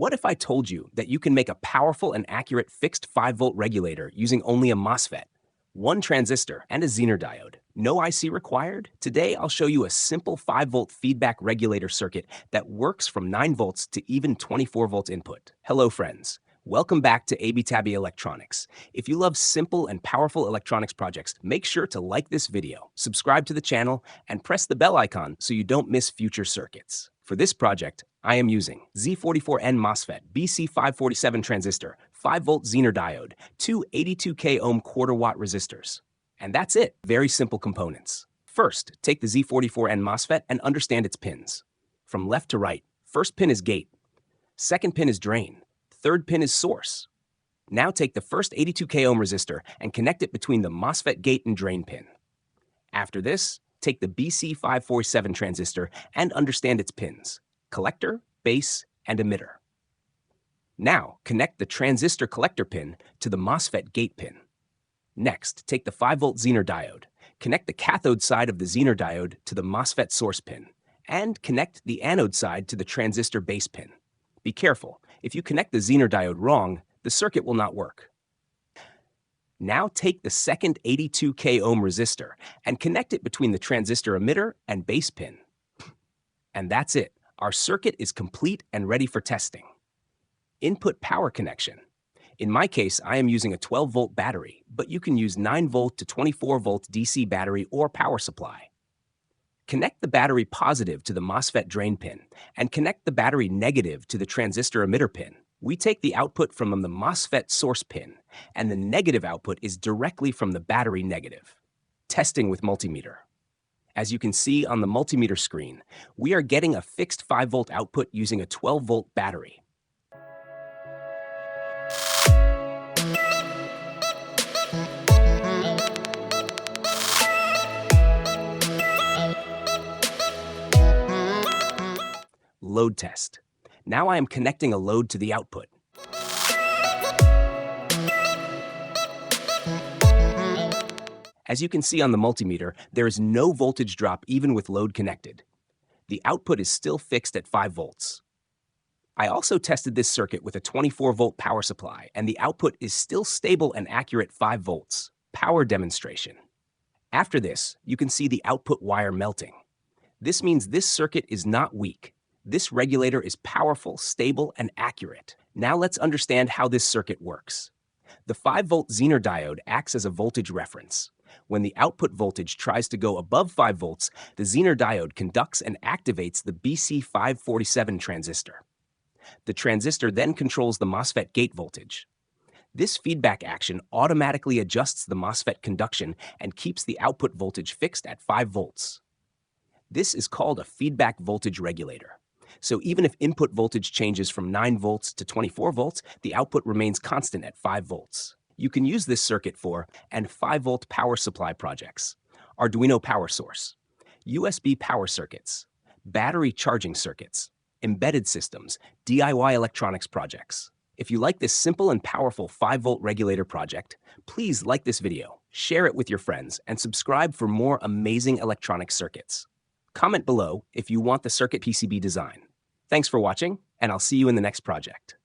What if I told you that you can make a powerful and accurate fixed 5-volt regulator using only a MOSFET, one transistor, and a Zener diode? No IC required? Today, I'll show you a simple 5-volt feedback regulator circuit that works from 9 volts to even 24 volts input. Hello, friends. Welcome back to ABTabi Electronics. If you love simple and powerful electronics projects, make sure to like this video, subscribe to the channel, and press the bell icon so you don't miss future circuits. For this project, I am using Z44N MOSFET, BC547 transistor, 5-volt Zener diode, two 82K ohm quarter-watt resistors. And that's it. Very simple components. First, take the Z44N MOSFET and understand its pins. From left to right, first pin is gate, second pin is drain, third pin is source. Now take the first 82K ohm resistor and connect it between the MOSFET gate and drain pin. After this, take the BC547 transistor and understand its pins: collector, base, and emitter. Now, connect the transistor collector pin to the MOSFET gate pin. Next, take the 5-volt Zener diode, connect the cathode side of the Zener diode to the MOSFET source pin, and connect the anode side to the transistor base pin. Be careful, if you connect the Zener diode wrong, the circuit will not work. Now take the second 82K ohm resistor and connect it between the transistor emitter and base pin. And that's it. Our circuit is complete and ready for testing. Input power connection. In my case, I am using a 12-volt battery, but you can use 9-volt to 24-volt DC battery or power supply. Connect the battery positive to the MOSFET drain pin and connect the battery negative to the transistor emitter pin. We take the output from the MOSFET source pin, and the negative output is directly from the battery negative. Testing with multimeter. As you can see on the multimeter screen, we are getting a fixed 5-volt output using a 12-volt battery. Load test. Now I am connecting a load to the output. As you can see on the multimeter, there is no voltage drop even with load connected. The output is still fixed at 5 volts. I also tested this circuit with a 24-volt power supply, and the output is still stable and accurate 5 volts. Power demonstration. After this, you can see the output wire melting. This means this circuit is not weak. This regulator is powerful, stable, and accurate. Now let's understand how this circuit works. The 5-volt Zener diode acts as a voltage reference. When the output voltage tries to go above 5 volts, the Zener diode conducts and activates the BC547 transistor. The transistor then controls the MOSFET gate voltage. This feedback action automatically adjusts the MOSFET conduction and keeps the output voltage fixed at 5 volts. This is called a feedback voltage regulator. So even if input voltage changes from 9 volts to 24 volts, the output remains constant at 5 volts. You can use this circuit for and 5-volt power supply projects, Arduino power source, USB power circuits, battery charging circuits, embedded systems, DIY electronics projects. If you like this simple and powerful 5-volt regulator project, please like this video, share it with your friends, and subscribe for more amazing electronic circuits. Comment below if you want the circuit PCB design. Thanks for watching, and I'll see you in the next project.